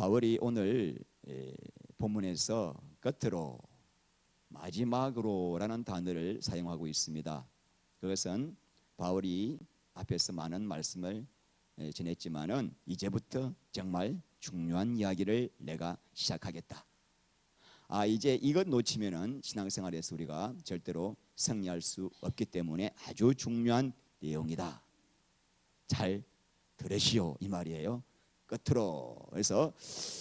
바울이 오늘 본문에서 끝으로 마지막으로라는 단어를 사용하고 있습니다. 그것은 바울이 앞에서 많은 말씀을 전했지만은 이제부터 정말 중요한 이야기를 내가 시작하겠다. 이제 이것 놓치면은 신앙생활에서 우리가 절대로 승리할 수 없기 때문에 아주 중요한 내용이다. 잘 들으시오 이 말이에요. 끝으로. 그래서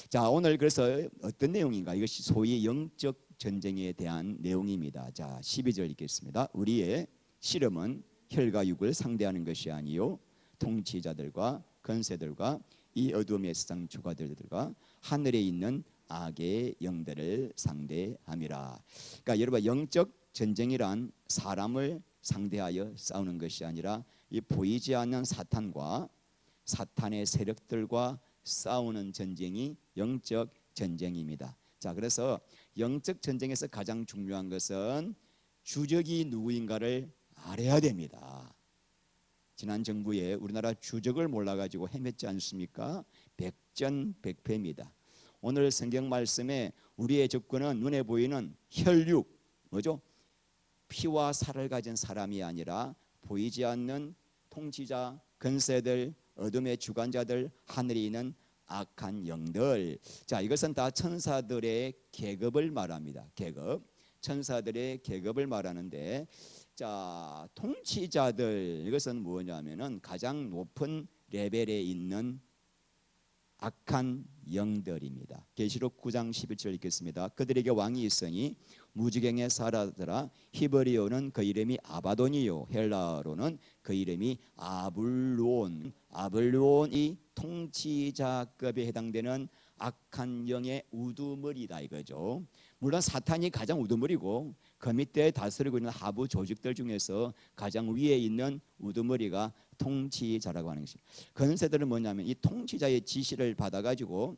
자, 오늘 그래서 어떤 내용인가? 이것이 소위 영적 전쟁에 대한 내용입니다. 자, 12절 읽겠습니다. 우리의 씨름은 혈과 육을 상대하는 것이 아니요 통치자들과 권세들과 이 어둠의 세상 주관들과 하늘에 있는 악의 영들을 상대함이라. 그러니까 여러분, 영적 전쟁이란 사람을 상대하여 싸우는 것이 아니라 이 보이지 않는 사탄과 사탄의 세력들과 싸우는 전쟁이 영적 전쟁입니다. 자, 그래서 영적 전쟁에서 가장 중요한 것은 주적이 누구인가를 알아야 됩니다. 지난 정부에 우리나라 주적을 몰라가지고 헤맸지 않습니까? 백전백패입니다. 오늘 성경 말씀에 우리의 적군은 눈에 보이는 혈육, 뭐죠? 피와 살을 가진 사람이 아니라 보이지 않는 통치자, 권세들, 어둠의 주관자들, 하늘에 있는 악한 영들. 자, 이것은 다 천사들의 계급을 말합니다. 계급, 천사들의 계급을 말하는데, 자, 통치자들, 이것은 뭐냐면은 가장 높은 레벨에 있는 악한 영들입니다. 계시록 9장 11절 읽겠습니다. 그들에게 왕이 있으니 무지경에 살아더라. 히브리어는 그 이름이 아바돈이요 헬라어로는 그 이름이 아블론. 아블론이 통치자급에 해당되는 악한 영의 우두머리다 이거죠. 물론 사탄이 가장 우두머리고 그 밑에 다스리고 있는 하부 조직들 중에서 가장 위에 있는 우두머리가 통치자라고 하는 것입니다. 권세들은 뭐냐면 이 통치자의 지시를 받아가지고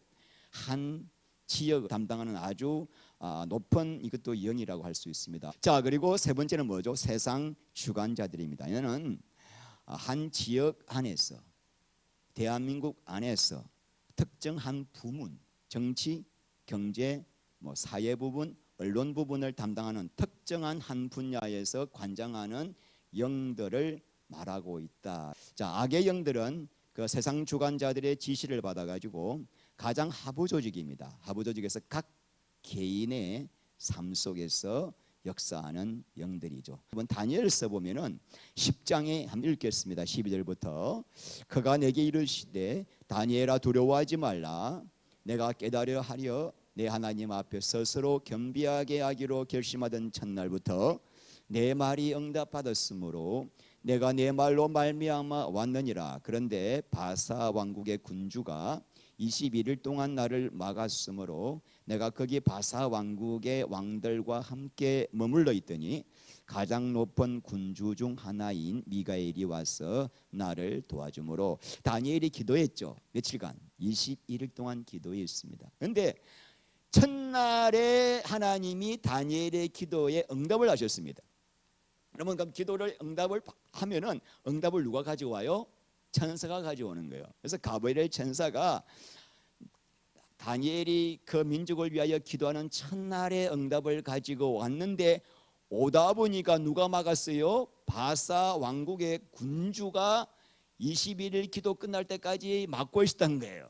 한 지역 담당하는 아주 높은 이것도 영이라고 할 수 있습니다. 자, 그리고 세 번째는 뭐죠? 세상 주관자들입니다. 이는 한 지역 안에서, 대한민국 안에서 특정한 부문, 정치, 경제, 사회 부분, 언론 부분을 담당하는 특정한 한 분야에서 관장하는 영들을 말하고 있다. 자, 악의 영들은 그 세상 주관자들의 지시를 받아가지고 가장 하부 조직입니다. 하부 조직에서 각 개인의 삶 속에서 역사하는 영들이죠. 한번 다니엘서 보면은 10장에 한번 읽겠습니다. 12절부터 그가 내게 이르시되 다니엘아 두려워하지 말라. 내가 깨달으려 하려 내 하나님 앞에 스스로 겸비하게 하기로 결심하던 첫날부터 내 말이 응답받았으므로 내가 내 말로 말미암아 왔느니라. 그런데 바사 왕국의 군주가 21일 동안 나를 막았으므로 내가 거기 바사 왕국의 왕들과 함께 머물러 있더니 가장 높은 군주 중 하나인 미가엘이 와서 나를 도와주므로. 다니엘이 기도했죠. 며칠간 21일 동안 기도했습니다. 그런데 첫날에 하나님이 다니엘의 기도에 응답을 하셨습니다. 그러면 그럼 기도를 응답을 하면은 응답을 누가 가지고 와요? 천사가 가져오는 거예요. 그래서 가브리엘 천사가 다니엘이 그 민족을 위하여 기도하는 첫날의 응답을 가지고 왔는데 오다 보니까 누가 막았어요? 바사 왕국의 군주가 21일 기도 끝날 때까지 막고 있었던 거예요.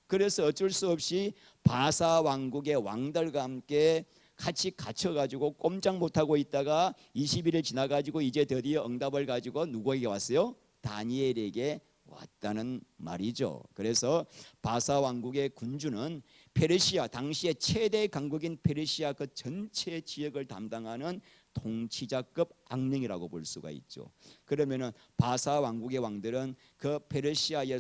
그래서 어쩔 수 없이 바사 왕국의 왕들과 함께 같이 갇혀가지고 꼼짝 못하고 있다가 21일 지나가지고 이제 드디어 응답을 가지고 누구에게 왔어요? 다니엘에게 왔다는 말이죠. 그래서 바사 왕국의 군주는 페르시아, 당시의 최대 강국인 페르시아 그 전체 지역을 담당하는 통치자급 악령이라고 볼 수가 있죠. 그러면은 바사 왕국의 왕들은 그 페르시아의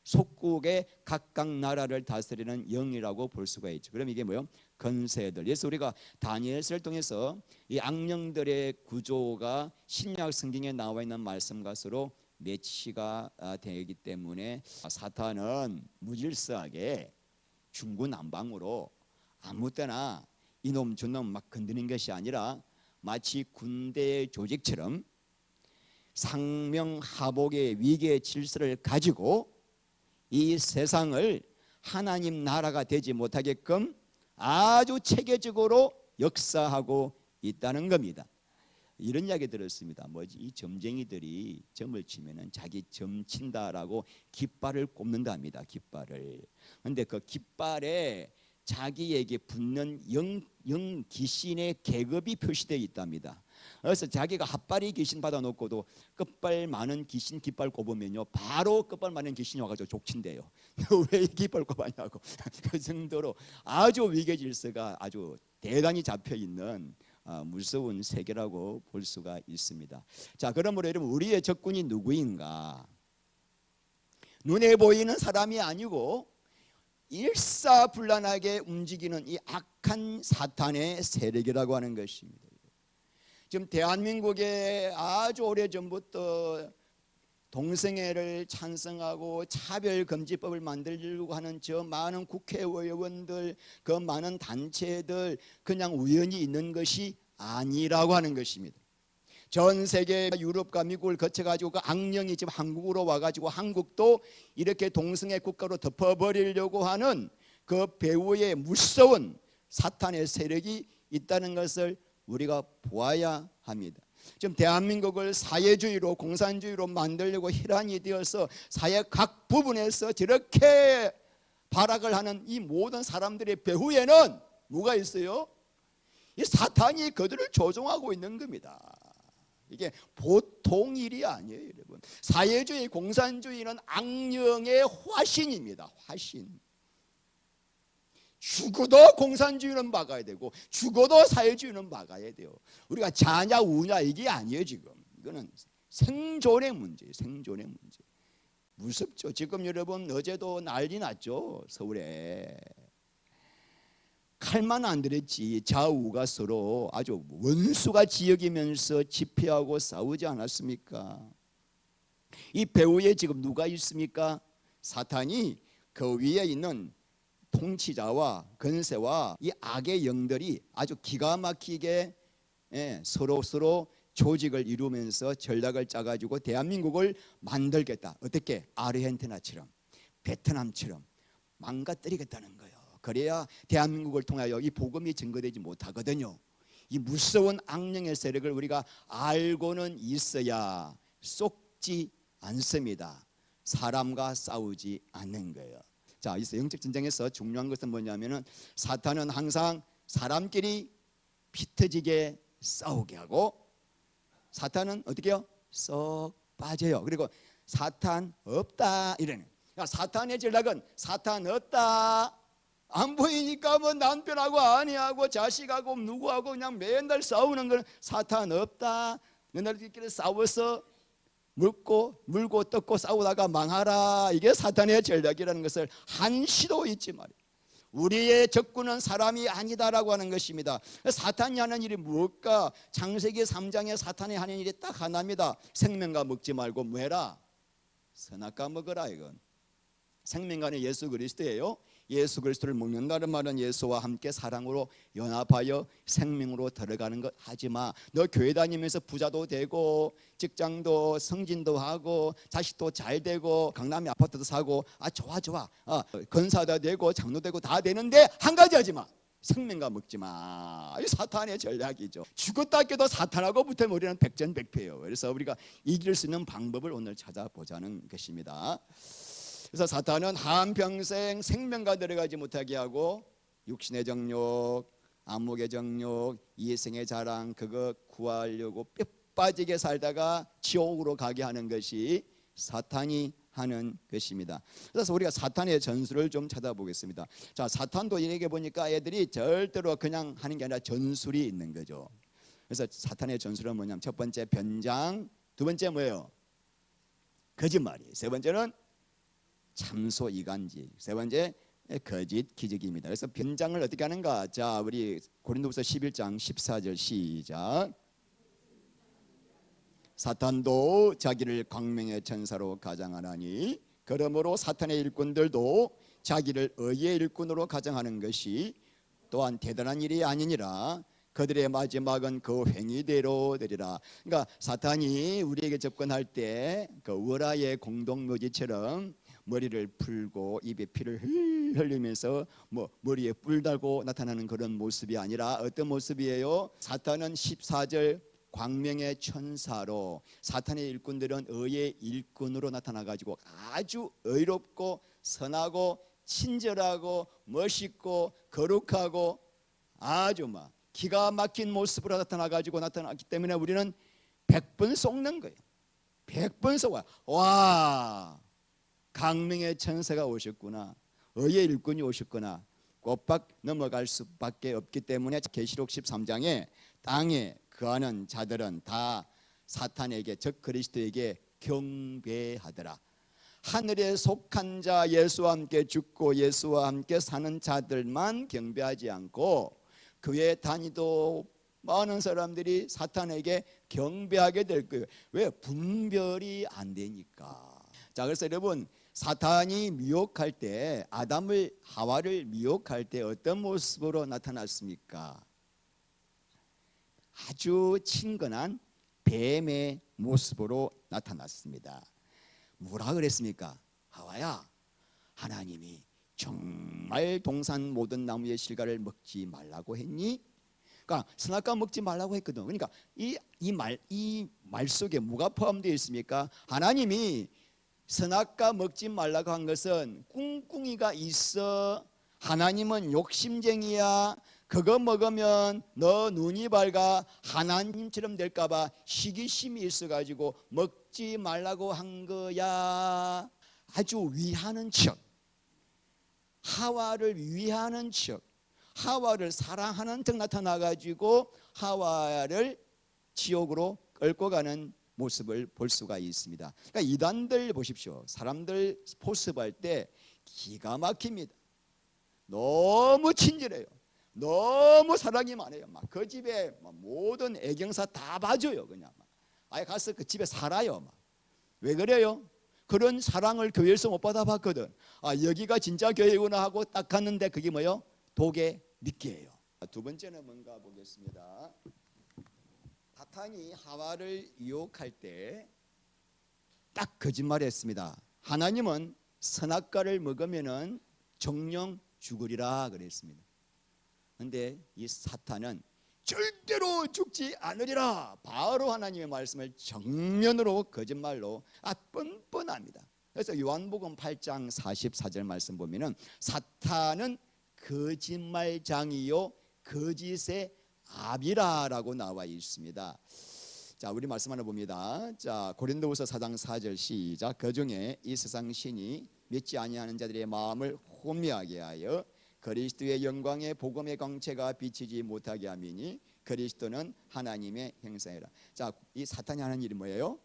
속국의 각각 나라를 다스리는 영이라고 볼 수가 있죠. 그럼 이게 뭐예요? 권세들. 그래서 우리가 다니엘서를 통해서 이 악령들의 구조가 신약 성경에 나와 있는 말씀과 서로 매치가 되기 때문에 사탄은 무질서하게 중구난방으로 아무 때나 이놈 저놈 막 건드리는 것이 아니라 마치 군대의 조직처럼 상명하복의 위계 질서를 가지고 이 세상을 하나님 나라가 되지 못하게끔 아주 체계적으로 역사하고 있다는 겁니다. 이런 이야기 들었습니다. 뭐지? 이 점쟁이들이 점을 치면은 자기 점 친다라고 깃발을 꼽는답니다. 깃발을. 근데 그 깃발에 자기에게 붙는 영 귀신의 계급이 표시되어 있답니다. 그래서 자기가 핫발이 귀신 받아놓고도 끝발 많은 귀신 깃발 꼽으면요 바로 끝발 많은 귀신이 와가지고 족친대요. 너 왜 이 깃발 꼽았냐고. 그 정도로 아주 위계 질서가 아주 대단히 잡혀 있는 무서운 세계라고 볼 수가 있습니다. 자, 그러므로 여러분, 우리의 적군이 누구인가? 눈에 보이는 사람이 아니고 일사불란하게 움직이는 이 악한 사탄의 세력이라고 하는 것입니다. 지금 대한민국에 아주 오래전부터 동성애를 찬성하고 차별금지법을 만들려고 하는 저 많은 국회의원들, 그 많은 단체들 그냥 우연히 있는 것이 아니라고 하는 것입니다. 전 세계 유럽과 미국을 거쳐가지고 그 악령이 지금 한국으로 와가지고 한국도 이렇게 동성애 국가로 덮어버리려고 하는 그 배후에 무서운 사탄의 세력이 있다는 것을 우리가 보아야 합니다. 지금 대한민국을 사회주의로 공산주의로 만들려고 혈안이 되어서 사회 각 부분에서 저렇게 발악을 하는 이 모든 사람들의 배후에는 뭐가 있어요? 이 사탄이 그들을 조종하고 있는 겁니다. 이게 보통 일이 아니에요, 여러분. 사회주의 공산주의는 악령의 화신입니다. 화신. 죽어도 공산주의는 막아야 되고 죽어도 사회주의는 막아야 돼요. 우리가 자냐 우냐 이게 아니에요. 지금 이거는 생존의 문제예요. 생존의 문제. 무섭죠. 지금 여러분 어제도 난리 났죠. 서울에 칼만 안 들었지 좌우가 서로 아주 원수가 지역이면서 집회하고 싸우지 않았습니까? 이 배후에 지금 누가 있습니까? 사탄이 그 위에 있는 통치자와 권세와 이 악의 영들이 아주 기가 막히게 서로 조직을 이루면서 전략을 짜가지고 대한민국을 만들겠다. 어떻게? 아르헨티나처럼 베트남처럼 망가뜨리겠다는 거예요. 그래야 대한민국을 통하여 이 복음이 증거되지 못하거든요. 이 무서운 악령의 세력을 우리가 알고는 있어야 속지 않습니다. 사람과 싸우지 않는 거예요. 자, 이 영적 전쟁에서 중요한 것은 뭐냐면은 사탄은 항상 사람끼리 피 터지게 싸우게 하고 사탄은 어떻게 해요? 썩 빠져요. 그리고 사탄 없다 이러는. 사탄의 전략은 사탄 없다. 안 보이니까 뭐 남편하고 아내하고 자식하고 누구하고 그냥 맨날 싸우는 건 사탄 없다. 너네들끼리 싸워서 물고 뜯고 싸우다가 망하라. 이게 사탄의 전략이라는 것을 한시도 잊지 말이에요. 우리의 적군은 사람이 아니다라고 하는 것입니다. 사탄이 하는 일이 무엇일까? 창세기 3장에 사탄이 하는 일이 딱 하나입니다. 생명과 먹지 말고 뭐 해라? 선악과 먹어라. 이건 생명과는 예수 그리스도예요. 예수 그리스도를 먹는다는 말은 예수와 함께 사랑으로 연합하여 생명으로 들어가는 것 하지마. 너 교회 다니면서 부자도 되고 직장도 승진도 하고 자식도 잘 되고 강남에 아파트도 사고 좋아 권사도 되고 장로 되고 다 되는데 한 가지 하지마. 생명과 먹지마. 이 사탄의 전략이죠. 죽었다 깨도 사탄하고 붙으면 우리는 백전백패예요. 그래서 우리가 이길 수 있는 방법을 오늘 찾아보자는 것입니다. 그래서 사탄은 한평생 생명과 들어가지 못하게 하고 육신의 정욕, 안목의 정욕, 이생의 자랑 그거 구하려고 뼈 빠지게 살다가 지옥으로 가게 하는 것이 사탄이 하는 것입니다. 그래서 우리가 사탄의 전술을 좀 찾아보겠습니다. 자, 사탄도 이렇게 보니까 애들이 절대로 그냥 하는 게 아니라 전술이 있는 거죠. 그래서 사탄의 전술은 뭐냐면 첫 번째 변장, 두 번째 뭐예요? 거짓말이, 세 번째는 참소 이간질, 세 번째 거짓 기적입니다. 그래서 변장을 어떻게 하는가? 자, 우리 고린도후서 11장 14절 시작. 사탄도 자기를 광명의 천사로 가장하나니 그러므로 사탄의 일꾼들도 자기를 의의 일꾼으로 가장하는 것이 또한 대단한 일이 아니니라. 그들의 마지막은 그 행위대로 되리라. 그러니까 사탄이 우리에게 접근할 때 그 월하의 공동묘지처럼 머리를 풀고 입에 피를 흘리면서 뭐 머리에 뿔 달고 나타나는 그런 모습이 아니라 어떤 모습이에요? 사탄은 14절 광명의 천사로, 사탄의 일꾼들은 의의 일꾼으로 나타나 가지고 아주 의롭고 선하고 친절하고 멋있고 거룩하고 아주 막 기가 막힌 모습으로 나타나 가지고 나타났기 때문에 우리는 100번 속는 거예요. 100번 속아. 와, 강명의 천사가 오셨구나, 의의 일꾼이 오셨구나, 꼬박 넘어갈 수밖에 없기 때문에 계시록 13장에 땅에 거하는 자들은 다 사탄에게, 즉 그리스도에게 경배하더라. 하늘에 속한 자, 예수와 함께 죽고 예수와 함께 사는 자들만 경배하지 않고 그 외 단위도 많은 사람들이 사탄에게 경배하게 될 거예요. 왜? 분별이 안 되니까. 자, 그래서 여러분, 사탄이 미혹할 때, 아담을 하와를 미혹할 때 어떤 모습으로 나타났습니까? 아주 친근한 뱀의 모습으로 나타났습니다. 뭐라 그랬습니까? 하와야, 하나님이 정말 동산 모든 나무의 실과를 먹지 말라고 했니? 그러니까 선악과 먹지 말라고 했거든. 그러니까 이 말 속에 뭐가 포함되어 있습니까? 하나님이 선악과 먹지 말라고 한 것은 꿍꿍이가 있어, 하나님은 욕심쟁이야, 그거 먹으면 너 눈이 밝아 하나님처럼 될까봐 시기심이 있어가지고 먹지 말라고 한 거야. 아주 위하는 척, 하와를 위하는 척, 하와를 사랑하는 척 나타나가지고 하와를 지옥으로 끌고 가는 모습을 볼 수가 있습니다. 그러니까 이단들 보십시오. 사람들 포섭할 때 기가 막힙니다. 너무 친절해요. 너무 사랑이 많아요. 막 그 집에 모든 애경사 다 봐줘요. 그냥 아예 가서 그 집에 살아요. 막. 왜 그래요? 그런 사랑을 교회에서 못 받아봤거든. 아, 여기가 진짜 교회구나 하고 딱 갔는데 그게 뭐요? 독의 미끼예요. 두 번째는 뭔가 보겠습니다. 사탄이 하와를 유혹할 때 딱 거짓말했습니다. 하나님은 선악과를 먹으면은 정령 죽으리라 그랬습니다. 그런데 이 사탄은 절대로 죽지 않으리라, 바로 하나님의 말씀을 정면으로 거짓말로 뻔뻔합니다. 그래서 요한복음 8장 44절 말씀 보면은 사탄은 거짓말장이요 거짓의 아비라라고 나와 있습니다. 자, 우리 말씀 하나 봅니다. 자, 고린도후서 4장 4절 시작. 그중에 이 세상 신이 믿지 아니하는 자들의 마음을 혼미하게 하여 그리스도의 영광의 복음의 광채가 비치지 못하게 함이니 그리스도는 하나님의 형상이라. 자, 이 사탄이 하는 일이 뭐예요?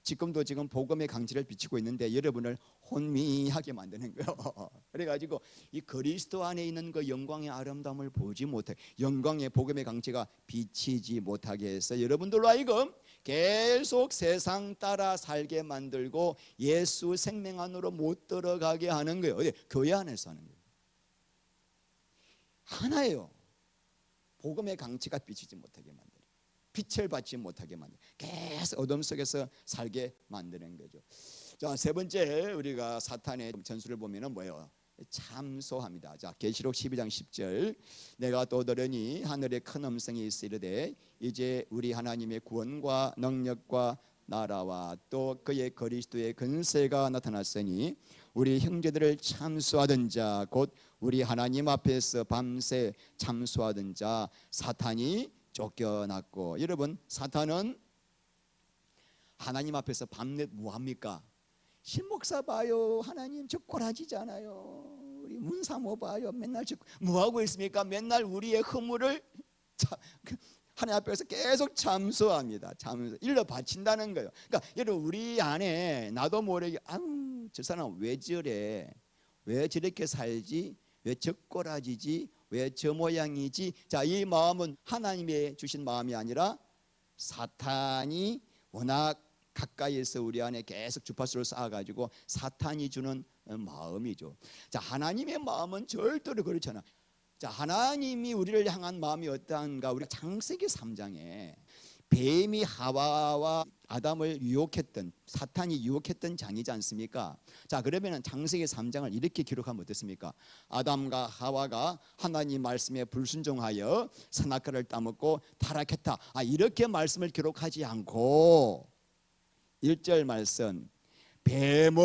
지금도 복음의 광채를 비치고 있는데 여러분을 혼미하게 만드는 거예요. 그래가지고 이 그리스도 안에 있는 그 영광의 아름다움을 보지 못해, 영광의 복음의 광채가 비치지 못하게 해서 여러분들로 하여금 계속 세상 따라 살게 만들고 예수 생명 안으로 못 들어가게 하는 거예요. 어디? 교회 안에서 하는 거예요. 하나예요. 복음의 광채가 비치지 못하게 만들어요. 빛을 받지 못하게 만들어요. 계속 어둠 속에서 살게 만드는 거죠. 자, 세 번째, 우리가 사탄의 전술을 보면은 뭐예요? 참소합니다. 자, 계시록 12장 10절. 내가 또 들으니 하늘에 큰 음성이 있으리되 이제 우리 하나님의 구원과 능력과 나라와 또 그의 그리스도의 근세가 나타났으니 우리 형제들을 참소하던 자, 곧 우리 하나님 앞에서 밤새 참소하던 자 사탄이 쫓겨났고. 여러분, 사탄은 하나님 앞에서 밤낮 뭐합니까? 신목사 봐요, 하나님 저 꼬라지잖아요, 우리 문사모 봐요, 맨날 저 뭐하고 있습니까? 맨날 우리의 허물을 하나님 앞에서 계속 참소합니다. 참소, 일러 바친다는 거예요. 그러니까 여러분, 우리 안에 나도 모르게 저 사람 왜 저래, 왜 저렇게 살지, 왜 저 꼬라지지, 왜 저 모양이지. 자, 이 마음은 하나님의 주신 마음이 아니라 사탄이 워낙 가까이에서 우리 안에 계속 주파수를 쌓아가지고 사탄이 주는 마음이죠. 자, 하나님의 마음은 절대로 그렇잖아. 자, 하나님이 우리를 향한 마음이 어떠한가? 우리 창세기 3장에 뱀이 하와와 아담을 유혹했던, 사탄이 유혹했던 장이지 않습니까? 자, 그러면 창세기 3장을 이렇게 기록하면 어떻습니까? 아담과 하와가 하나님 말씀에 불순종하여 선악과를 따먹고 타락했다. 이렇게 말씀을 기록하지 않고 1절 말씀, 뱀은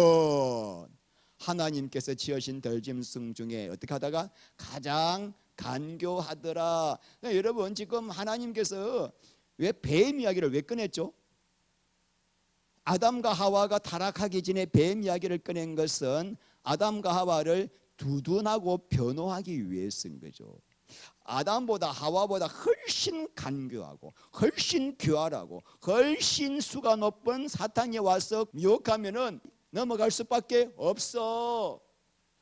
하나님께서 지으신 덜짐승 중에 어떻게 하다가 가장 간교하더라. 여러분, 지금 하나님께서 왜 뱀 이야기를 왜 꺼냈죠? 아담과 하와가 타락하기 전에 뱀 이야기를 꺼낸 것은 아담과 하와를 두둔하고 변호하기 위해서인 거죠. 아담보다 하와보다 훨씬 간교하고 훨씬 교활하고 훨씬 수가 높은 사탄이 와서 유혹하면은 넘어갈 수밖에 없어.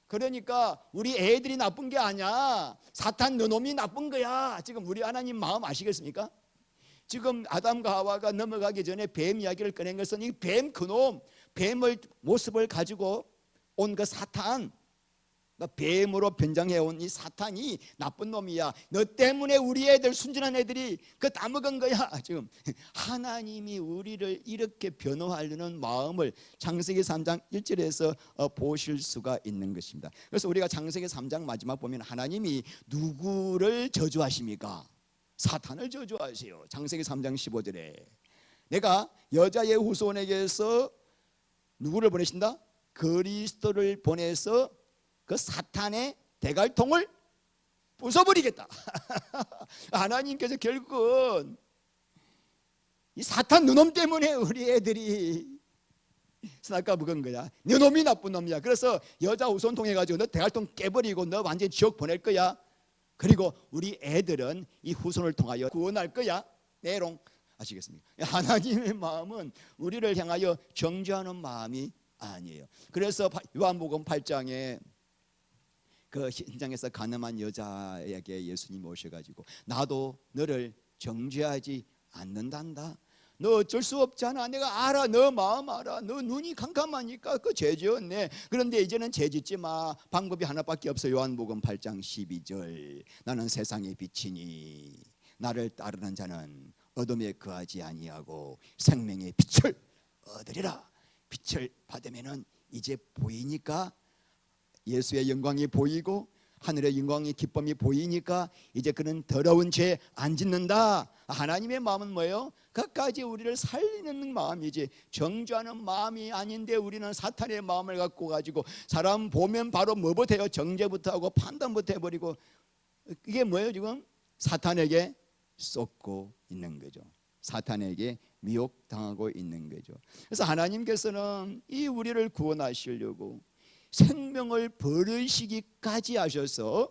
그러니까 우리 애들이 나쁜 게 아니야. 사탄 너놈이 나쁜 거야. 지금 우리 하나님 마음 아시겠습니까? 지금 아담과 하와가 넘어가기 전에 뱀 이야기를 꺼낸 것은 이 뱀 그놈, 뱀을 모습을 가지고 온 그 사탄, 뱀으로 변장해온 이 사탄이 나쁜 놈이야. 너 때문에 우리 애들, 순진한 애들이 그 다 먹은 거야. 지금 하나님이 우리를 이렇게 변호하려는 마음을 창세기 3장 1절에서 보실 수가 있는 것입니다. 그래서 우리가 창세기 3장 마지막 보면 하나님이 누구를 저주하십니까? 사탄을 저주하세요. 창세기 3장 15절에 내가 여자의 후손에게서 누구를 보내신다? 그리스도를 보내서 그 사탄의 대갈통을 부숴버리겠다. 하나님께서 결국은 이 사탄 너놈 때문에 우리 애들이 선악과 먹은 거야. 너놈이 나쁜 놈이야. 그래서 여자 후손 통해 가지고 너 대갈통 깨버리고 너 완전히 지옥 보낼 거야. 그리고 우리 애들은 이 후손을 통하여 구원할 거야. 내롱 아시겠습니까? 하나님의 마음은 우리를 향하여 정죄하는 마음이 아니에요. 그래서 요한복음 8장에 그 현장에서 가늠한 여자에게 예수님이 오셔가지고 나도 너를 정죄하지 않는단다. 너 어쩔 수 없잖아. 내가 알아. 너 마음 알아. 너 눈이 캄캄하니까 그 죄 지었네. 그런데 이제는 죄 짓지 마. 방법이 하나밖에 없어. 요한복음 8장 12절 나는 세상의 빛이니 나를 따르는 자는 어둠에 거하지 아니하고 생명의 빛을 얻으리라. 빛을 받으면은 이제 보이니까 예수의 영광이 보이고 하늘의 영광의 기쁨이 보이니까 이제 그는 더러운 죄 안 짓는다. 하나님의 마음은 뭐예요? 끝까지 우리를 살리는 마음이지 정죄하는 마음이 아닌데 우리는 사탄의 마음을 갖고 가지고 사람 보면 바로 뭐부터 해요? 정죄부터 하고 판단부터 해버리고 이게 뭐예요? 지금 사탄에게 쏟고 있는 거죠. 사탄에게 미혹당하고 있는 거죠. 그래서 하나님께서는 이 우리를 구원하시려고 생명을 버리시기까지 하셔서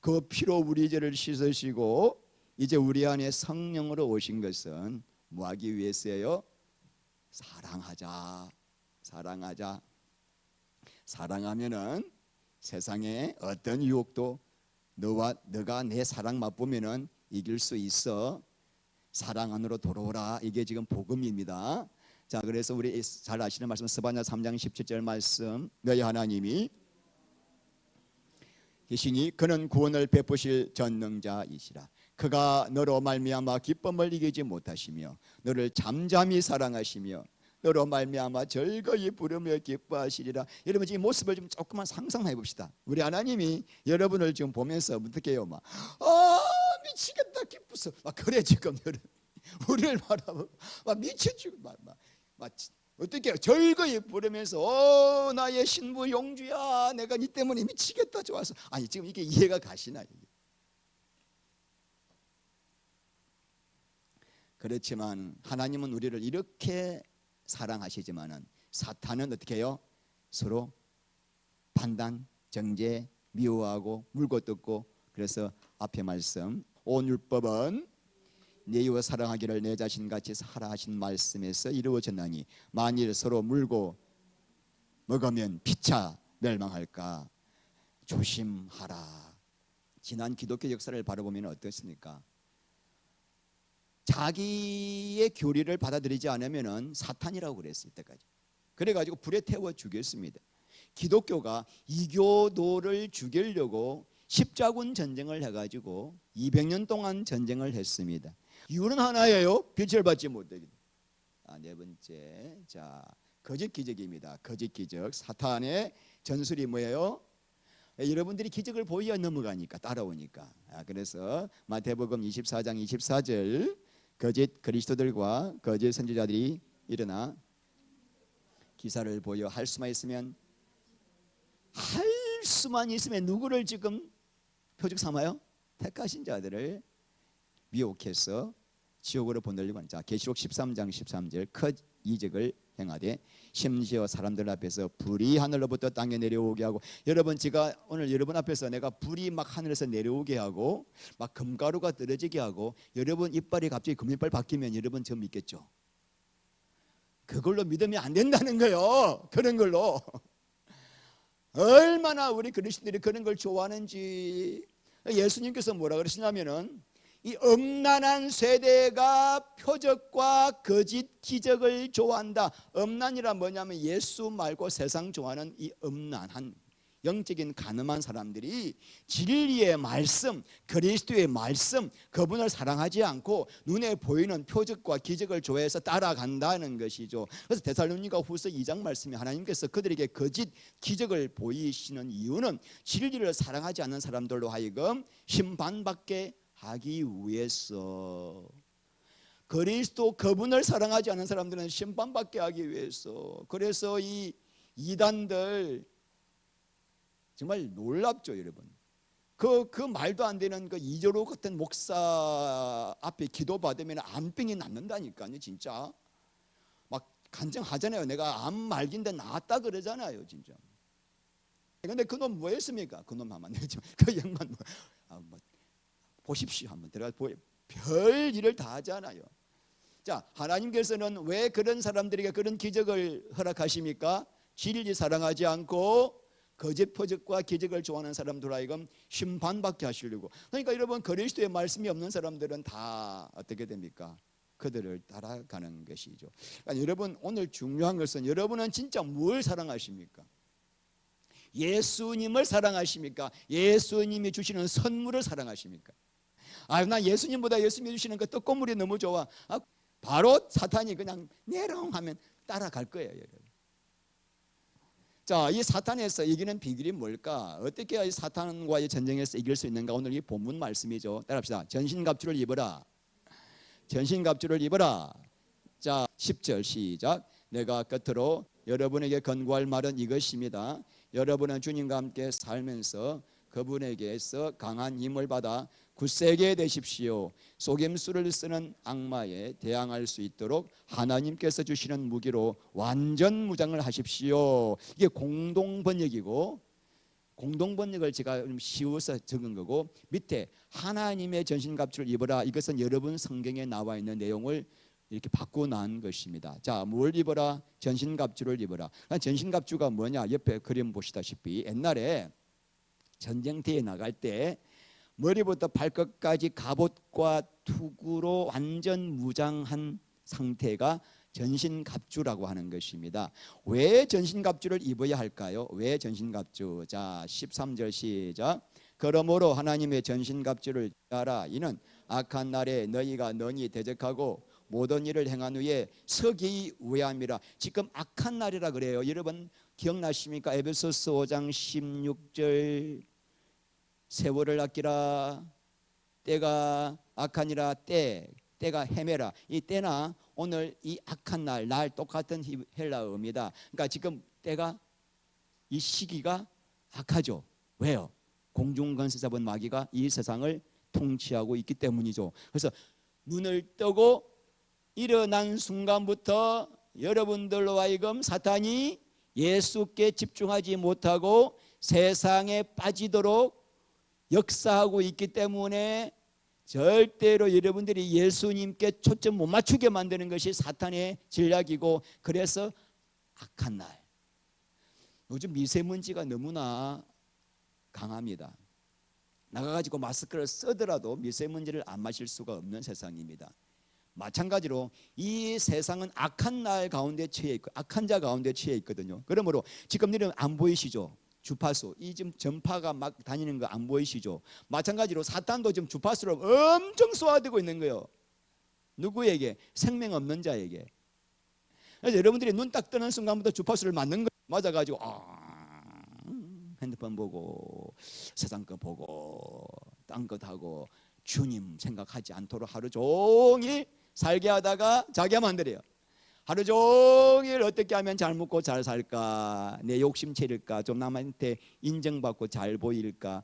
그 피로 우리 죄를 씻으시고 이제 우리 안에 성령으로 오신 것은 뭐 하기 위해서예요? 사랑하자. 사랑하자. 사랑하면은 세상에 어떤 유혹도 너가 내 사랑 맛보면은 이길 수 있어. 사랑 안으로 돌아오라. 이게 지금 복음입니다. 자, 그래서 우리 잘 아시는 말씀 스바냐 3장 17절 말씀 너희 하나님이 계시니 그는 구원을 베푸실 전능자이시라. 그가 너로 말미암아 기쁨을 이기지 못하시며 너를 잠잠히 사랑하시며 너로 말미암아 즐거이 부르며 기뻐하시리라. 여러분 이 모습을 좀 조금만 상상해 봅시다. 우리 하나님이 여러분을 지금 보면서 어떻게 해요? 막 미치겠다 기쁘서 막 그래 지금 여러분 우리를 바라보고 막 미쳐지고 막 어떻게 해요? 즐거이 부르면서 나의 신부 용주야 내가 네 때문에 미치겠다 좋아서 아니 지금 이게 이해가 가시나 이게. 그렇지만 하나님은 우리를 이렇게 사랑하시지만은 사탄은 어떻게 해요? 서로 판단, 정죄, 미워하고 물고 뜯고 그래서 앞에 말씀 온 율법은 내 이웃 사랑하기를 내 자신같이 하라 하신 말씀에서 이루어졌나니 만일 서로 물고 먹으면 피차 멸망할까 조심하라. 지난 기독교 역사를 바라보면 어떻습니까? 자기의 교리를 받아들이지 않으면 사탄이라고 그랬을 때까지 그래가지고 불에 태워 죽였습니다. 기독교가 이교도를 죽이려고 십자군 전쟁을 해가지고 200년 동안 전쟁을 했습니다. 이유는 하나예요. 빛을 받지 못하기. 네 번째, 자, 거짓 기적입니다. 거짓 기적. 사탄의 전술이 뭐예요? 여러분들이 기적을 보여 넘어가니까, 따라오니까. 그래서 마태복음 24장 24절, 거짓 그리스도들과 거짓 선지자들이 일어나 기사를 보여 할 수만 있으면 누구를 지금 표적 삼아요? 택하신 자들을 미혹해서 지옥으로 보내려고 하는. 자, 계시록 13장 13절, 큰 이적을 행하되 심지어 사람들 앞에서 불이 하늘로부터 땅에 내려오게 하고. 여러분, 제가 오늘 여러분 앞에서 내가 불이 막 하늘에서 내려오게 하고 막 금가루가 떨어지게 하고 여러분 이빨이 갑자기 금이빨 바뀌면 여러분 저 믿겠죠? 그걸로 믿으면 안 된다는 거예요. 그런 걸로. 얼마나 우리 그리스도인들이 그런 걸 좋아하는지. 예수님께서 뭐라 그러시냐면은 이 음란한 세대가 표적과 거짓 기적을 좋아한다. 음란이란 뭐냐면 예수 말고 세상 좋아하는 이 음란한 영적인 가늠한 사람들이 진리의 말씀, 그리스도의 말씀, 그분을 사랑하지 않고 눈에 보이는 표적과 기적을 좋아해서 따라간다는 것이죠. 그래서 데살로니가 후서 2장 말씀이 하나님께서 그들에게 거짓 기적을 보이시는 이유는 진리를 사랑하지 않는 사람들로 하여금 심판받게 하기 위해서. 그리스도 그분을 사랑하지 않는 사람들은 심판받게 하기 위해서. 그래서 이 이단들 정말 놀랍죠, 여러분. 그 말도 안 되는 그 이조로 같은 목사 앞에 기도 받으면 암병이 낫는다니까요, 진짜. 막 간증하잖아요. 내가 암 말긴데 나았다 그러잖아요, 진짜. 근데 그놈 뭐 했습니까? 그놈 하면 그 양반 뭐 보십시오, 한번 들어가 보여. 별 일을 다 하잖아요. 자, 하나님께서는 왜 그런 사람들에게 그런 기적을 허락하십니까? 진리 사랑하지 않고 거짓 표적과 기적을 좋아하는 사람들 하여금 심판받게 하시려고. 그러니까 여러분, 그리스도의 말씀이 없는 사람들은 다 어떻게 됩니까? 그들을 따라가는 것이죠. 그러니까 여러분, 오늘 중요한 것은 여러분은 진짜 뭘 사랑하십니까? 예수님을 사랑하십니까? 예수님이 주시는 선물을 사랑하십니까? 나 예수님보다 예수님이 주시는 그 떡고물이 너무 좋아. 바로 사탄이 그냥 내롱하면 따라갈 거예요, 여러분. 자, 이 사탄에서 이기는 비결이 뭘까? 어떻게 이 사탄과의 전쟁에서 이길 수 있는가? 오늘 이 본문 말씀이죠. 따라합시다. 전신갑주를 입어라. 전신갑주를 입어라. 자, 10절 시작. 내가 끝으로 여러분에게 권고할 말은 이것입니다. 여러분은 주님과 함께 살면서 그분에게서 강한 힘을 받아 굳세게 되십시오. 속임수를 쓰는 악마에 대항할 수 있도록 하나님께서 주시는 무기로 완전 무장을 하십시오. 이게 공동번역이고, 공동번역을 제가 쉬워서 적은 거고, 밑에 하나님의 전신갑주를 입어라, 이것은 여러분 성경에 나와 있는 내용을 이렇게 바꿔놓은 것입니다. 자, 뭘 입어라? 전신갑주를 입어라. 전신갑주가 뭐냐? 옆에 그림 보시다시피 옛날에 전쟁터에 나갈 때 머리부터 발끝까지 갑옷과 투구로 완전 무장한 상태가 전신갑주라고 하는 것입니다. 왜 전신갑주를 입어야 할까요? 왜 전신갑주? 자, 13절 시작. 그러므로 하나님의 전신갑주를 하라. 이는 악한 날에 너희가 능히 대적하고 모든 일을 행한 후에 서기 위함이라. 지금 악한 날이라 그래요. 여러분 기억나십니까? 에베소서 5장 16절. 세월을 아끼라. 때가 악하니라. 때가 헤매라. 이 때나 오늘 이 악한 날 똑같은 헬라어입니다. 그러니까 지금 때가, 이 시기가 악하죠. 왜요? 공중권세 잡은 마귀가 이 세상을 통치하고 있기 때문이죠. 그래서 눈을 뜨고 일어난 순간부터 여러분들로 하여금 사탄이 예수께 집중하지 못하고 세상에 빠지도록 역사하고 있기 때문에 절대로 여러분들이 예수님께 초점 못 맞추게 만드는 것이 사탄의 전략이고, 그래서 악한 날. 요즘 미세먼지가 너무나 강합니다. 나가가지고 마스크를 쓰더라도 미세먼지를 안 마실 수가 없는 세상입니다. 마찬가지로 이 세상은 악한 날 가운데 처해 있고 악한 자 가운데 처해 있거든요. 그러므로 지금 여러분 안 보이시죠? 주파수, 이 지금 전파가 막 다니는 거 안 보이시죠? 마찬가지로 사탄도 지금 주파수를 엄청 쏘아대고 있는 거예요. 누구에게? 생명 없는 자에게. 그래서 여러분들이 눈 딱 뜨는 순간부터 주파수를 맞는 거 맞아가지고 핸드폰 보고 세상 거 보고 딴 것 하고 주님 생각하지 않도록 하루 종일 살게 하다가 자기 하면 안 돼요. 하루 종일 어떻게 하면 잘 먹고 잘 살까, 내 욕심 채릴까, 좀 남한테 인정받고 잘 보일까,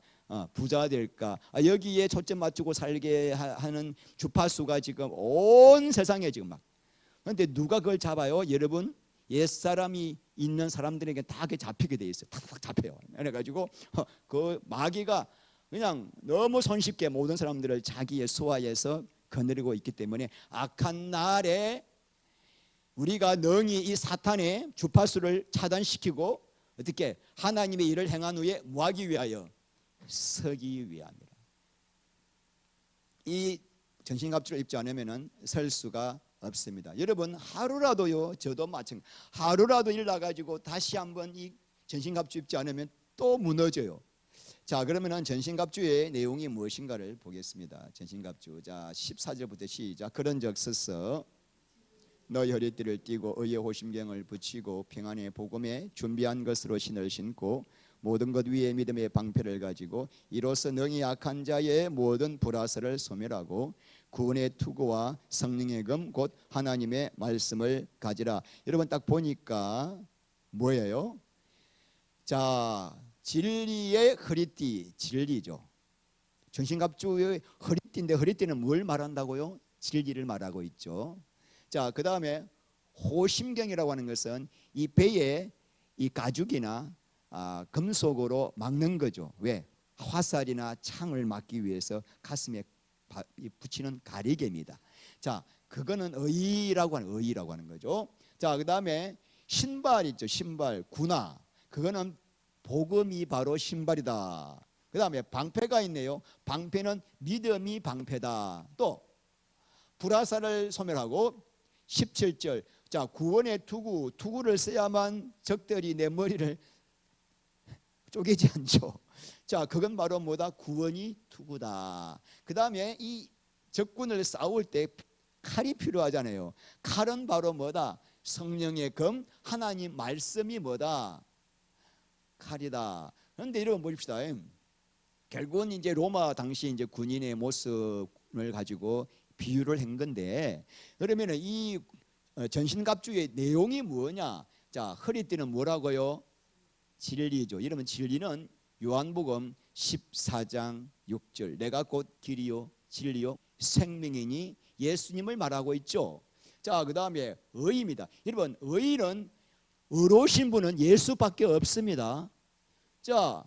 부자 될까, 여기에 초점 맞추고 살게 하는 주파수가 지금 온 세상에 지금 막. 그런데 누가 그걸 잡아요? 여러분, 옛사람이 있는 사람들에게 다 그게 잡히게 돼 있어요. 탁탁 잡혀요. 그래가지고 그 마귀가 그냥 너무 손쉽게 모든 사람들을 자기의 수하에서 거느리고 있기 때문에 악한 날에 우리가 능히 이 사탄의 주파수를 차단시키고 어떻게 하나님의 일을 행한 후에 뭐 하기 위하여? 서기 위함이라. 이 전신갑주를 입지 않으면 설 수가 없습니다. 여러분, 하루라도요, 저도 마찬가지, 하루라도 일나가지고 다시 한번 이 전신갑주 입지 않으면 또 무너져요. 자, 그러면은 전신갑주의 내용이 무엇인가를 보겠습니다. 전신갑주, 자 14절부터 시작. 그런즉 서서 너희 허리띠를 띠고 의의 호심경을 붙이고 평안의 복음에 준비한 것으로 신을 신고 모든 것 위에 믿음의 방패를 가지고 이로써 능히 약한 자의 모든 불화설을 소멸하고 구원의 투구와 성령의 금 곧 하나님의 말씀을 가지라. 여러분 딱 보니까 뭐예요? 자, 진리의 허리띠, 진리죠. 전신갑주의 허리띠인데 허리띠는 뭘 말한다고요? 진리를 말하고 있죠. 자, 그 다음에 호심경이라고 하는 것은 이 배에 이 가죽이나 금속으로 막는 거죠. 왜? 화살이나 창을 막기 위해서 가슴에 붙이는 가리개입니다. 자, 그거는 의라고 하는 거죠. 자, 그 다음에 신발 있죠. 신발, 군화. 그거는 복음이 바로 신발이다. 그 다음에 방패가 있네요. 방패는 믿음이 방패다. 또 불화살을 소멸하고 17절, 자 구원의 투구를 써야만 적들이 내 머리를 쪼개지 않죠. 자, 그건 바로 뭐다? 구원이 투구다. 그 다음에 이 적군을 싸울 때 칼이 필요하잖아요. 칼은 바로 뭐다? 성령의 검, 하나님 말씀이 뭐다? 칼이다. 그런데 여러분 보십시다. 결국은 이제 로마 당시 이제 군인의 모습을 가지고 비유를 한 건데, 그러면은 이 전신갑주의 내용이 뭐냐? 자, 허리띠는 뭐라고요? 진리죠. 이러면 진리는 요한복음 14장 6절 내가 곧 길이요 진리요 생명이니 예수님을 말하고 있죠. 자, 그 다음에 의입니다. 여러분, 의는 의로우신 분은 예수밖에 없습니다. 자,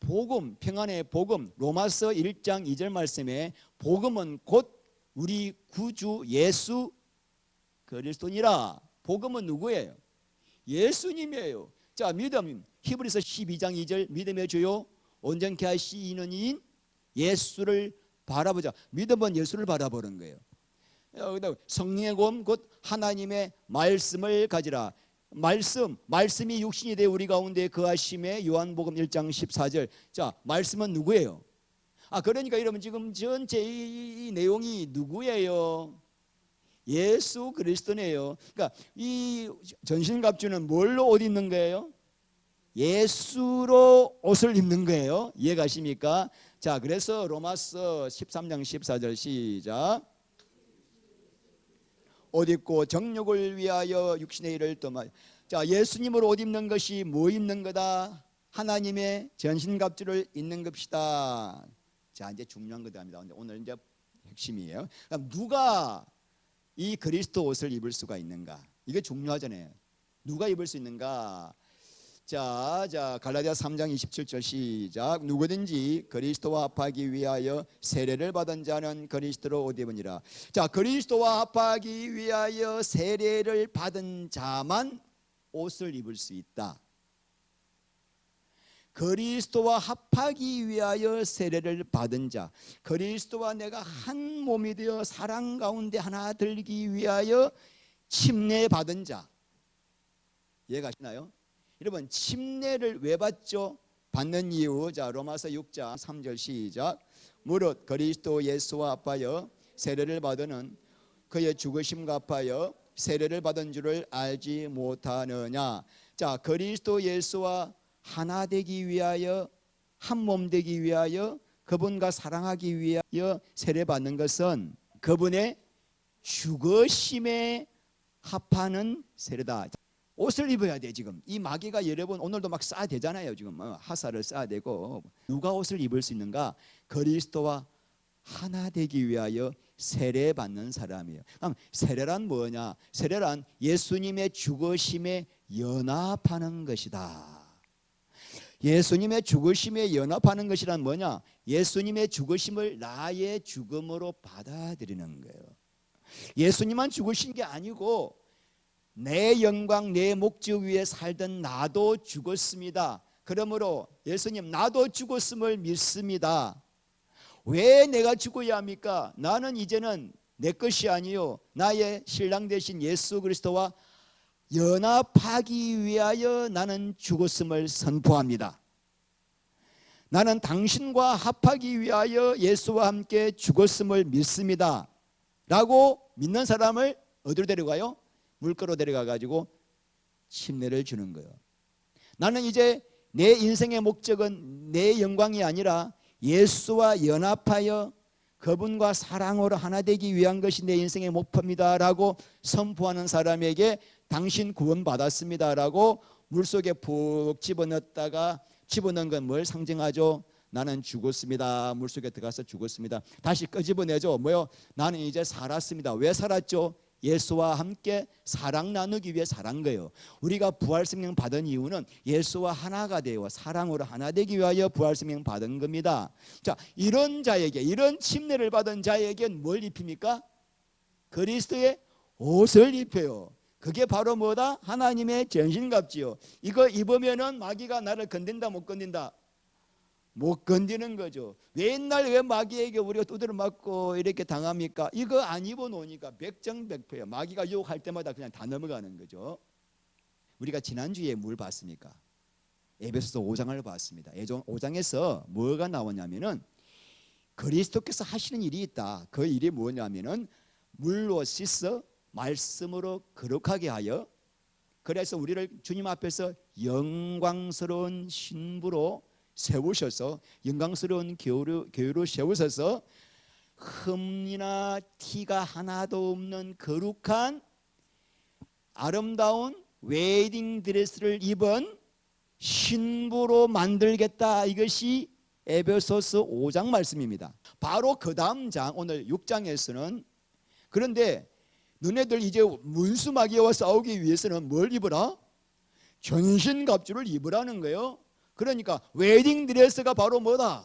복음, 평안의 복음, 로마서 1장 2절 말씀에 복음은 곧 우리 구주 예수 그리스도니라. 복음은 누구예요? 예수님이에요. 자, 믿음, 히브리서 12장 2절 믿음의 주요 온전케 하시는 이인 예수를 바라보자. 믿음은 예수를 바라보는 거예요. 성령의 검 곧 하나님의 말씀을 가지라. 말씀이 육신이 되어 우리 가운데 거하심에 요한복음 1장 14절. 자, 말씀은 누구예요? 그러니까 여러분 지금 전체 이 내용이 누구예요? 예수 그리스도네요. 그러니까 이 전신갑주는 뭘로 옷 입는 거예요? 예수로 옷을 입는 거예요. 이해가십니까? 자, 그래서 로마서 13장 14절 시작. 옷 입고 정욕을 위하여 육신의 일을 떠마. 자, 예수님으로 옷 입는 것이 뭐 입는 거다? 하나님의 전신갑주를 입는 것이다. 자, 이제 중요한 거다 합니다. 오늘 이제 핵심이에요. 그럼 누가 이 그리스도 옷을 입을 수가 있는가? 이게 중요하잖아요. 누가 입을 수 있는가? 자, 갈라디아 3장 27절 시작. 누구든지 그리스도와 합하기 위하여 세례를 받은 자는 그리스도로 옷 입으니라. 자, 그리스도와 합하기 위하여 세례를 받은 자만 옷을 입을 수 있다. 그리스도와 합하기 위하여 세례를 받은 자, 그리스도와 내가 한 몸이 되어 사랑 가운데 하나 들기 위하여 침례 받은 자. 이해가시나요? 여러분, 침례를 왜 받죠? 받는 이유. 자, 로마서 6장 3절 시작. 무릇 그리스도 예수와 합하여 세례를 받으는 그의 죽으심 갚아여 세례를 받은 줄을 알지 못하느냐. 자, 그리스도 예수와 하나 되기 위하여, 한 몸 되기 위하여, 그분과 사랑하기 위하여 세례 받는 것은 그분의 죽으심에 합하는 세례다. 옷을 입어야 돼. 지금 이 마귀가 여러분 오늘도 막 쌓아 대잖아요. 지금 하사를 쌓아 대고. 누가 옷을 입을 수 있는가? 그리스도와 하나 되기 위하여 세례 받는 사람이에요. 그럼 세례란 뭐냐? 세례란 예수님의 죽으심에 연합하는 것이다. 예수님의 죽으심에 연합하는 것이란 뭐냐? 예수님의 죽으심을 나의 죽음으로 받아들이는 거예요. 예수님만 죽으신 게 아니고 내 영광, 내 목적 위에 살던 나도 죽었습니다. 그러므로 예수님, 나도 죽었음을 믿습니다. 왜 내가 죽어야 합니까? 나는 이제는 내 것이 아니요 나의 신랑 되신 예수 그리스도와 연합하기 위하여 나는 죽었음을 선포합니다. 나는 당신과 합하기 위하여 예수와 함께 죽었음을 믿습니다 라고 믿는 사람을 어디로 데려가요? 물가로 데려가 가지고 침례를 주는 거예요. 나는 이제 내 인생의 목적은 내 영광이 아니라 예수와 연합하여 그분과 사랑으로 하나 되기 위한 것이 내 인생의 목표입니다 라고 선포하는 사람에게 당신 구원 받았습니다 라고 물속에 푹 집어넣었다가, 집어넣은 건 뭘 상징하죠? 나는 죽었습니다. 물속에 들어가서 죽었습니다. 다시 끄집어내죠. 뭐요? 나는 이제 살았습니다. 왜 살았죠? 예수와 함께 사랑 나누기 위해 살은 거예요. 우리가 부활생명 받은 이유는 예수와 하나가 되어 사랑으로 하나 되기 위하여 부활생명 받은 겁니다. 자, 이런 자에게, 이런 침례를 받은 자에게 뭘 입힙니까? 그리스도의 옷을 입혀요. 그게 바로 뭐다? 하나님의 전신갑지요. 이거 입으면은 마귀가 나를 건든다 못 건든다? 못 건드는 거죠. 맨날 왜 마귀에게 우리가 두드려 맞고 이렇게 당합니까? 이거 안 입어 놓으니까 백정백패예요. 마귀가 유혹할 때마다 그냥 다 넘어가는 거죠. 우리가 지난주에 뭘 봤습니까? 에베소서 5장을 봤습니다. 5장에서 뭐가 나오냐면은 그리스도께서 하시는 일이 있다. 그 일이 뭐냐면은 물로 씻어 말씀으로 거룩하게 하여, 그래서 우리를 주님 앞에서 영광스러운 신부로 세우셔서, 영광스러운 교회로 세우셔서 흠이나 티가 하나도 없는 거룩한 아름다운 웨딩 드레스를 입은 신부로 만들겠다. 이것이 에베소서 5장 말씀입니다. 바로 그 다음 장 오늘 6장에서는, 그런데 너네들 이제 문수마귀와 싸우기 위해서는 뭘 입어라? 전신갑주를 입으라는 거예요. 그러니까 웨딩드레스가 바로 뭐다?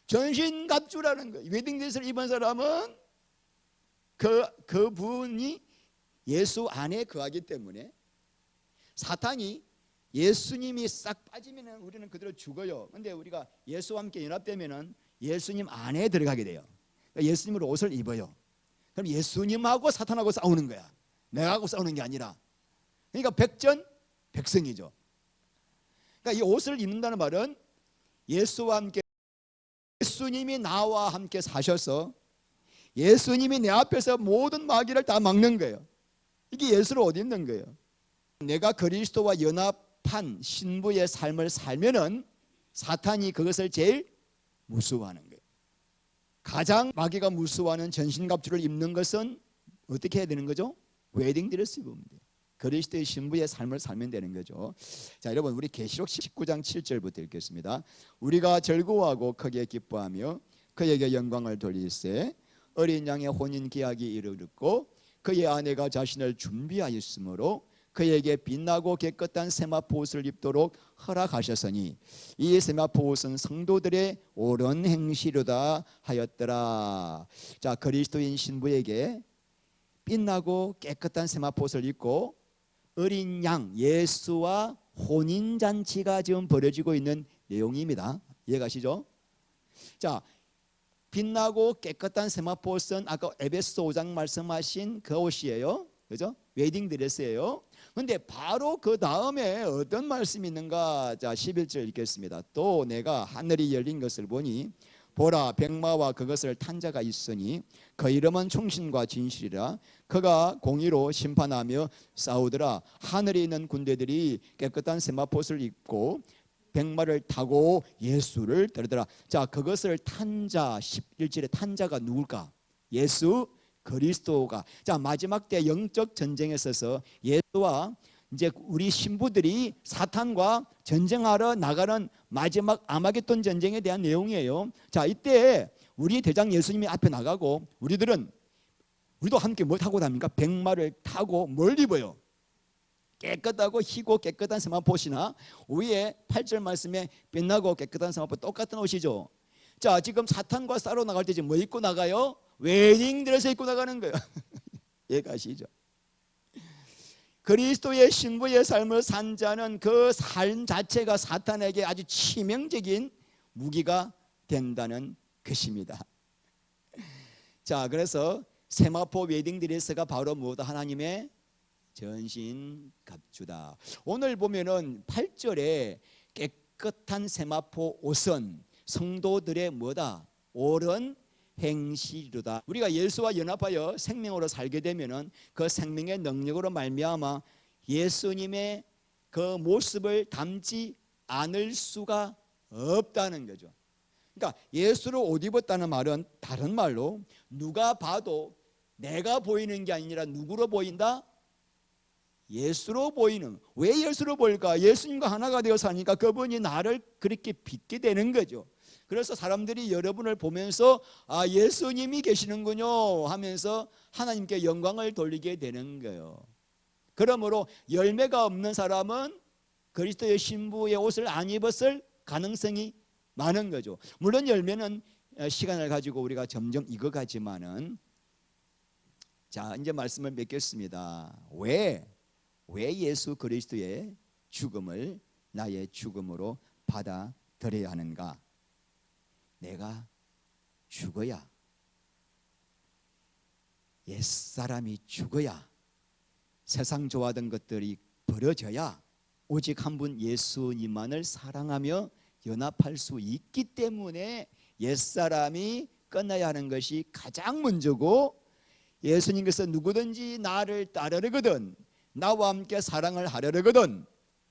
전신갑주라는 거예요. 웨딩드레스를 입은 사람은 그분이 예수 안에 거하기 때문에, 사탄이 예수님이 싹 빠지면 우리는 그대로 죽어요. 근데 우리가 예수와 함께 연합되면 예수님 안에 들어가게 돼요. 그러니까 예수님으로 옷을 입어요. 그럼 예수님하고 사탄하고 싸우는 거야. 내가하고 싸우는 게 아니라. 그러니까 백전백승이죠. 그러니까 이 옷을 입는다는 말은 예수와 함께, 예수님이 나와 함께 사셔서 예수님이 내 앞에서 모든 마귀를 다 막는 거예요. 이게 예수를 옷 입는 거예요. 내가 그리스도와 연합한 신부의 삶을 살면은 사탄이 그것을 제일 무서워하는 거예요. 가장 마귀가 무서워하는 전신갑주를 입는 것은 어떻게 해야 되는 거죠? 웨딩드레스 입으면 돼요. 그리스도의 신부의 삶을 살면 되는 거죠. 자, 여러분, 우리 계시록 19장 7절부터 읽겠습니다. 우리가 즐거워하고 크게 기뻐하며 그에게 영광을 돌릴세. 어린 양의 혼인 계약이 이르렀고 그의 아내가 자신을 준비하였으므로 그에게 빛나고 깨끗한 세마포 옷을 입도록 허락하셨으니 이 세마포 옷은 성도들의 옳은 행실이다 하였더라. 자, 그리스도인 신부에게 빛나고 깨끗한 세마포 옷을 입고 어린 양 예수와 혼인잔치가 지금 벌어지고 있는 내용입니다. 이해가시죠? 자, 빛나고 깨끗한 세마포 옷은 아까 에베소 5장 말씀하신 그 옷이에요. 그죠? 웨딩 드레스예요. 근데 바로 그 다음에 어떤 말씀이 있는가? 자, 11절 읽겠습니다. 또 내가 하늘이 열린 것을 보니 보라 백마와 그것을 탄 자가 있으니 그 이름은 충신과 진실이라. 그가 공의로 심판하며 싸우더라. 하늘에 있는 군대들이 깨끗한 세마포를 입고 백마를 타고 예수를 따르더라. 자, 그것을 탄 자, 11절에 탄 자가 누굴까? 예수 그리스도가. 자, 마지막 때 영적 전쟁에 있어서 예수와 이제 우리 신부들이 사탄과 전쟁하러 나가는 마지막 아마겟돈 전쟁에 대한 내용이에요. 자, 이때 우리 대장 예수님이 앞에 나가고 우리도 함께 뭘 타고 다닙니까? 백마를 타고 뭘 입어요? 깨끗하고 희고 깨끗한 세마포시나 위에 8절 말씀에 빛나고 깨끗한 세마포 똑같은 옷이죠. 자, 지금 사탄과 싸러 나갈 때 지금 뭐 입고 나가요? 웨딩드레스 입고 나가는 거예요. 이해가시죠? 그리스도의 신부의 삶을 산 자는 그 삶 자체가 사탄에게 아주 치명적인 무기가 된다는 것입니다. 자, 그래서 세마포 웨딩드레스가 바로 무엇이다? 하나님의 전신 갑주다. 오늘 보면은 8절에 깨끗한 세마포 옷은 성도들의 뭐다? 옳은 행실이로다. 우리가 예수와 연합하여 생명으로 살게 되면은 그 생명의 능력으로 말미암아 예수님의 그 모습을 담지 않을 수가 없다는 거죠. 그러니까 예수를 옷 입었다는 말은 다른 말로 누가 봐도 내가 보이는 게 아니라 누구로 보인다? 예수로 보이는. 왜 예수로 보일까? 예수님과 하나가 되어 사니까 그분이 나를 그렇게 믿게 되는 거죠. 그래서 사람들이 여러분을 보면서 아, 예수님이 계시는군요 하면서 하나님께 영광을 돌리게 되는 거예요. 그러므로 열매가 없는 사람은 그리스도의 신부의 옷을 안 입었을 가능성이 많은 거죠. 물론 열매는 시간을 가지고 우리가 점점 익어가지만은, 자, 이제 말씀을 맺겠습니다. 왜 예수 그리스도의 죽음을 나의 죽음으로 받아들여야 하는가? 내가 죽어야, 옛사람이 죽어야, 세상 좋아하던 것들이 버려져야 오직 한 분 예수님만을 사랑하며 연합할 수 있기 때문에 옛사람이 끝나야 하는 것이 가장 먼저고, 예수님께서 누구든지 나를 따르거든, 나와 함께 사랑을 하려거든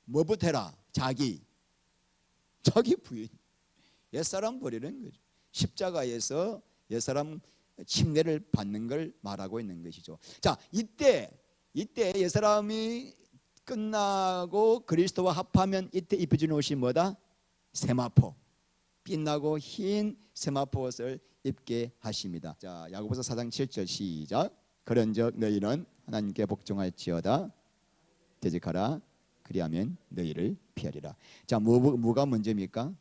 뭐부터 해라? 자기 부인, 옛사람 버리는 거죠. 십자가에서 옛사람 침례를 받는 걸 말하고 있는 것이죠. 자, 이때 옛사람이 끝나고 그리스도와 합하면 이때 입혀진 옷이 뭐다? 세마포, 빛나고 흰 세마포 옷을 입게 하십니다. 자, 야고보서 4장 7절 시작. 그런즉 너희는 하나님께 복종할지어다. 대적하라. 그리하면 너희를 피하리라. 자, 뭐가 먼저입니까?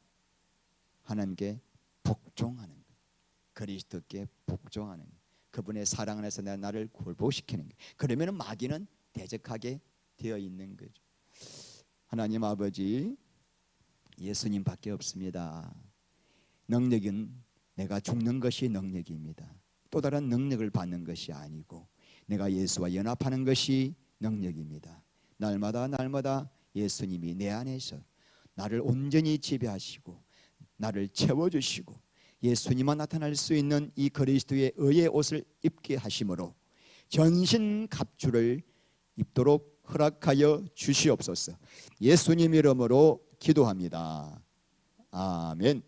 하나님께 복종하는 것, 그리스도께 복종하는 것, 그분의 사랑 안에서 나를 굴복시키는 것. 그러면 마귀는 대적하게 되어 있는 거죠. 하나님 아버지, 예수님밖에 없습니다. 능력은 내가 죽는 것이 능력입니다. 또 다른 능력을 받는 것이 아니고 내가 예수와 연합하는 것이 능력입니다. 날마다 예수님이 내 안에서 나를 온전히 지배하시고 나를 채워주시고 예수님만 나타날 수 있는 이 그리스도의 의의 옷을 입게 하심으로 전신 갑주를 입도록 허락하여 주시옵소서. 예수님 이름으로 기도합니다. 아멘.